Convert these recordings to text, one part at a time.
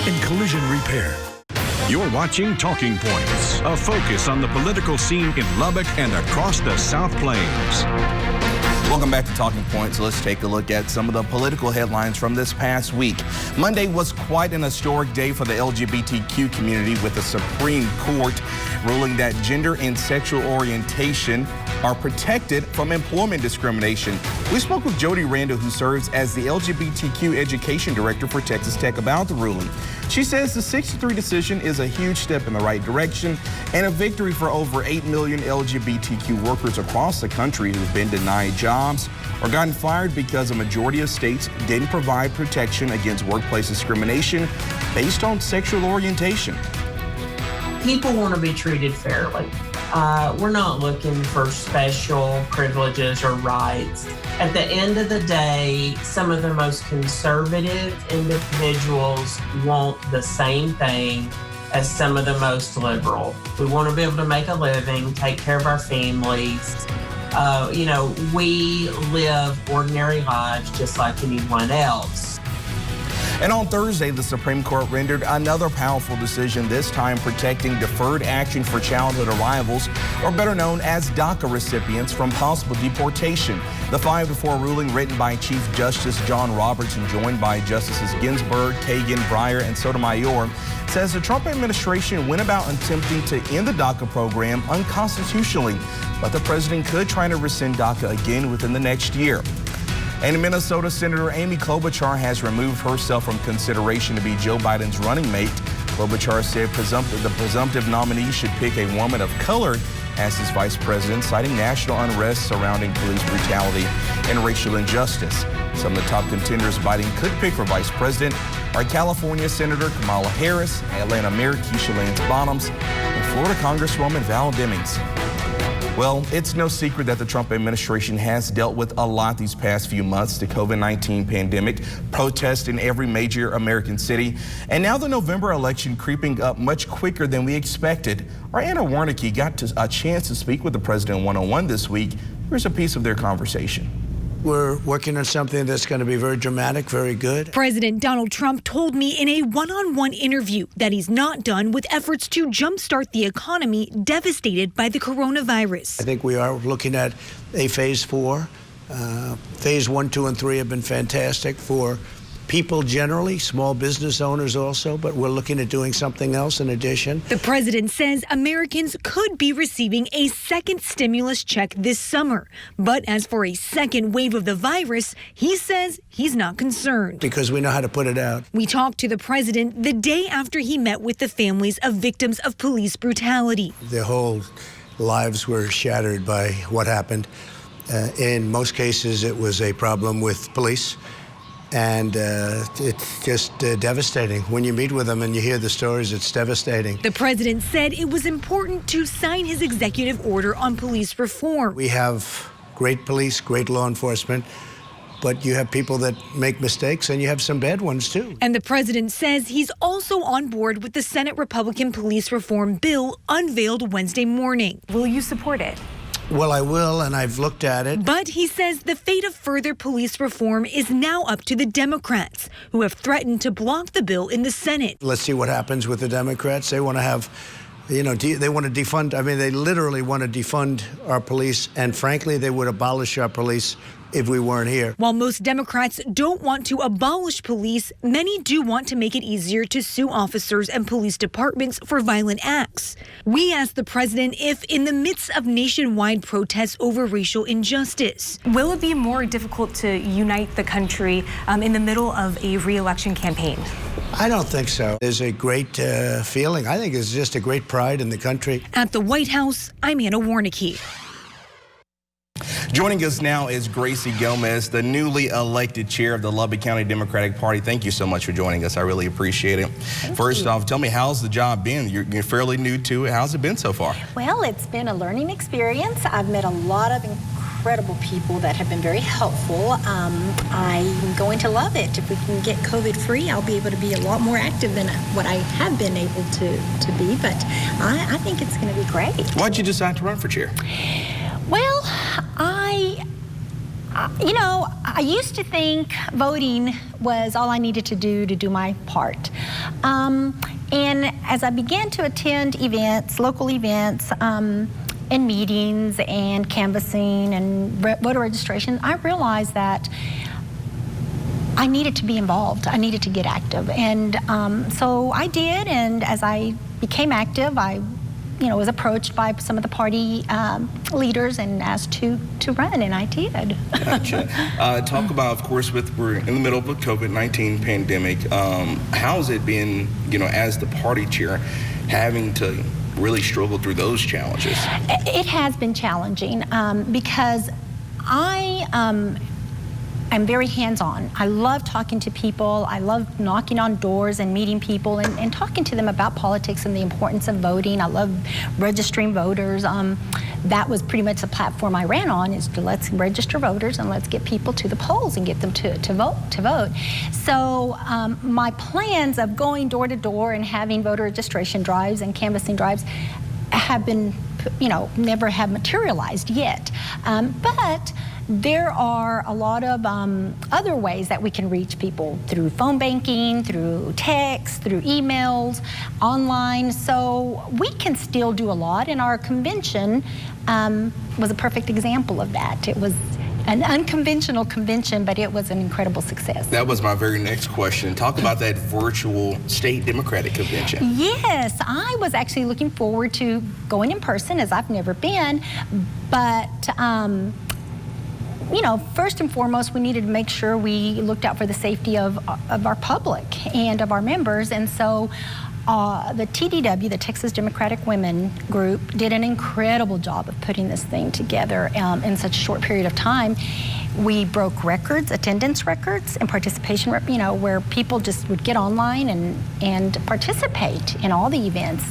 and collision repair. You're watching Talking Points, a focus on the political scene in Lubbock and across the South Plains. Welcome back to Talking Points. Let's take a look at some of the political headlines from this past week. Monday was quite an historic day for the LGBTQ community, with the Supreme Court ruling that gender and sexual orientation are protected from employment discrimination. We spoke with Jody Randall, who serves as the LGBTQ Education Director for Texas Tech, about the ruling. She says the 6-3 decision is a huge step in the right direction and a victory for over 8 million LGBTQ workers across the country who've been denied jobs or gotten fired because a majority of states didn't provide protection against workplace discrimination based on sexual orientation. People want to be treated fairly. We're not looking for special privileges or rights. At the end of the day, some of the most conservative individuals want the same thing as some of the most liberal. We want to be able to make a living, take care of our families. We live ordinary lives just like anyone else. And on Thursday, the Supreme Court rendered another powerful decision, this time protecting deferred action for childhood arrivals, or better known as DACA recipients, from possible deportation. The 5-4 ruling, written by Chief Justice John Roberts and joined by Justices Ginsburg, Kagan, Breyer, and Sotomayor, says the Trump administration went about attempting to end the DACA program unconstitutionally, but the president could try to rescind DACA again within the next year. And Minnesota Senator Amy Klobuchar has removed herself from consideration to be Joe Biden's running mate. Klobuchar said the presumptive nominee should pick a woman of color as his vice president, citing national unrest surrounding police brutality and racial injustice. Some of the top contenders Biden could pick for vice president are California Senator Kamala Harris, Atlanta Mayor Keisha Lance Bottoms, and Florida Congresswoman Val Demings. Well, it's no secret that the Trump administration has dealt with a lot these past few months: the COVID-19 pandemic, protests in every major American city, and now the November election creeping up much quicker than we expected. Our Anna Warnicki got a chance to speak with the president one-on-one this week. Here's a piece of their conversation. We're working on something that's going to be very dramatic, very good. President Donald Trump told me in a one-on-one interview that he's not done with efforts to jumpstart the economy devastated by the coronavirus. I think we are looking at a phase 4. Phase 1, 2, and 3 have been fantastic for people generally, small business owners also, but we're looking at doing something else in addition. The president says Americans could be receiving a second stimulus check this summer. But as for a second wave of the virus, he says he's not concerned. Because we know how to put it out. We talked to the president the day after he met with the families of victims of police brutality. Their whole lives were shattered by what happened. In most cases, it was a problem with police. And it's just devastating. When you meet with them and you hear the stories, it's devastating. The president said it was important to sign his executive order on police reform. We have great police, great law enforcement, but you have people that make mistakes and you have some bad ones too. And the president says he's also on board with the Senate Republican police reform bill unveiled Wednesday morning. Will you support it? Well, I will, and I've looked at it. But he says the fate of further police reform is now up to the Democrats, who have threatened to block the bill in the Senate. Let's see what happens with the Democrats. They want to have, they want to defund. I mean, they literally want to defund our police, and frankly, they would abolish our police if we weren't here. While most Democrats don't want to abolish police, many do want to make it easier to sue officers and police departments for violent acts. We asked the president if, in the midst of nationwide protests over racial injustice, will it be more difficult to unite the country in the middle of a re-election campaign? I don't think so. There's a great feeling. I think it's just a great pride in the country. At the White House, I'm Anna Warnicki. Joining us now is Gracie Gomez, the newly elected chair of the Lubbock County Democratic Party. Thank you so much for joining us. I really appreciate it. First off, tell me, how's the job been? You're fairly new to it. How's it been so far? Well, it's been a learning experience. I've met a lot of incredible people that have been very helpful. I'm going to love it. If we can get COVID-free, I'll be able to be a lot more active than what I have been able to be. But I think it's going to be great. Why'd you decide to run for chair? Well, You know, I used to think voting was all I needed to do my part. And as I began to attend events, local events, and meetings and canvassing and voter registration, I realized that I needed to be involved. I needed to get active. And so I did, and as I became active, I was approached by some of the party leaders and asked to run, and I did. Gotcha. Talk about, of course, we're in the middle of a COVID-19 pandemic. How's it been, as the party chair, having to really struggle through those challenges? It has been challenging because I'm very hands-on. I love talking to people. I love knocking on doors and meeting people and talking to them about politics and the importance of voting. I love registering voters. That was pretty much the platform I ran on, is to let's register voters and let's get people to the polls and get them to vote. So my plans of going door to door and having voter registration drives and canvassing drives have been, never have materialized yet. But there are a lot of other ways that we can reach people, through phone banking, through text, through emails, online. So we can still do a lot, and our convention was a perfect example of that. It was an unconventional convention, but it was an incredible success. That was my very next question. Talk about that virtual state Democratic convention. Yes, I was actually looking forward to going in person, as I've never been, but first and foremost, we needed to make sure we looked out for the safety of our public and of our members. And so the TDW, the Texas Democratic Women Group, did an incredible job of putting this thing together in such a short period of time. We broke records, attendance records, and participation, where people just would get online and participate in all the events,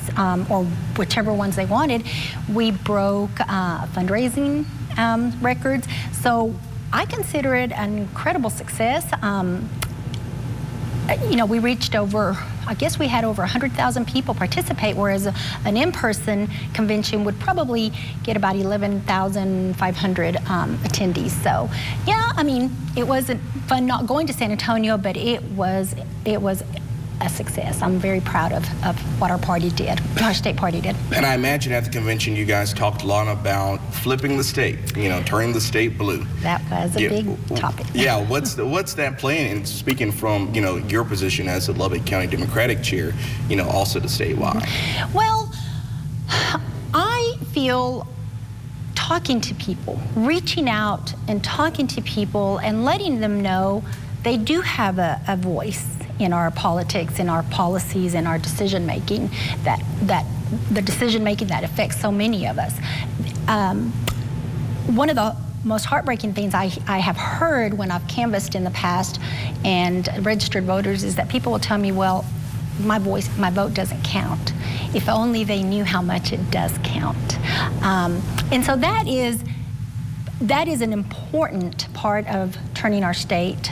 or whichever ones they wanted. We broke fundraising records. So I consider it an incredible success. We reached we had over 100,000 people participate, whereas an in-person convention would probably get about 11,500 attendees. So, it wasn't fun not going to San Antonio, but it was a success. I'm very proud of what our party did, our state party did. And I imagine at the convention you guys talked a lot about flipping the state, turning the state blue. That was a big topic. Yeah, what's that plan? And speaking from, your position as the Lubbock County Democratic Chair, also the statewide. Well, I feel talking to people, reaching out and talking to people and letting them know they do have a voice in our politics, in our policies, in our decision-making, that the decision-making that affects so many of us. One of the most heartbreaking things I have heard when I've canvassed in the past and registered voters is that people will tell me, well, my vote doesn't count. If only they knew how much it does count. And so that is an important part of turning our state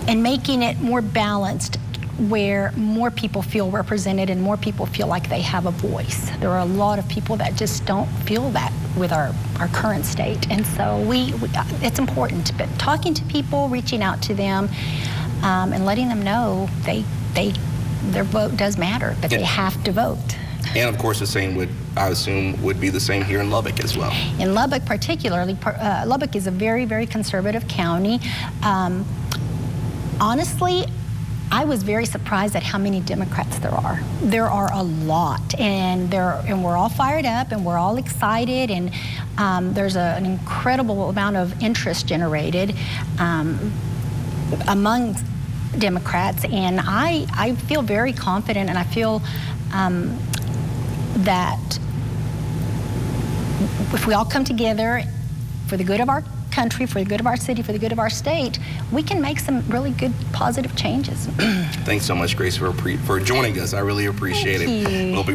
and making it more balanced, where more people feel represented and more people feel like they have a voice. There are a lot of people that just don't feel that with our current state. And so it's important, but talking to people, reaching out to them, and letting them know their vote does matter, but they have to vote. And of course, the same would be the same here in Lubbock as well. In Lubbock particularly, Lubbock is a very, very conservative county. Honestly, I was very surprised at how many Democrats there are. There are a lot, and we're all fired up, and we're all excited, and there's an incredible amount of interest generated among Democrats, and I feel very confident, and I feel that if we all come together for the good of our country, for the good of our city, for the good of our state, we can make some really good, positive changes. Thanks so much, Grace, for joining us. I really appreciate it. Thank you. We'll be right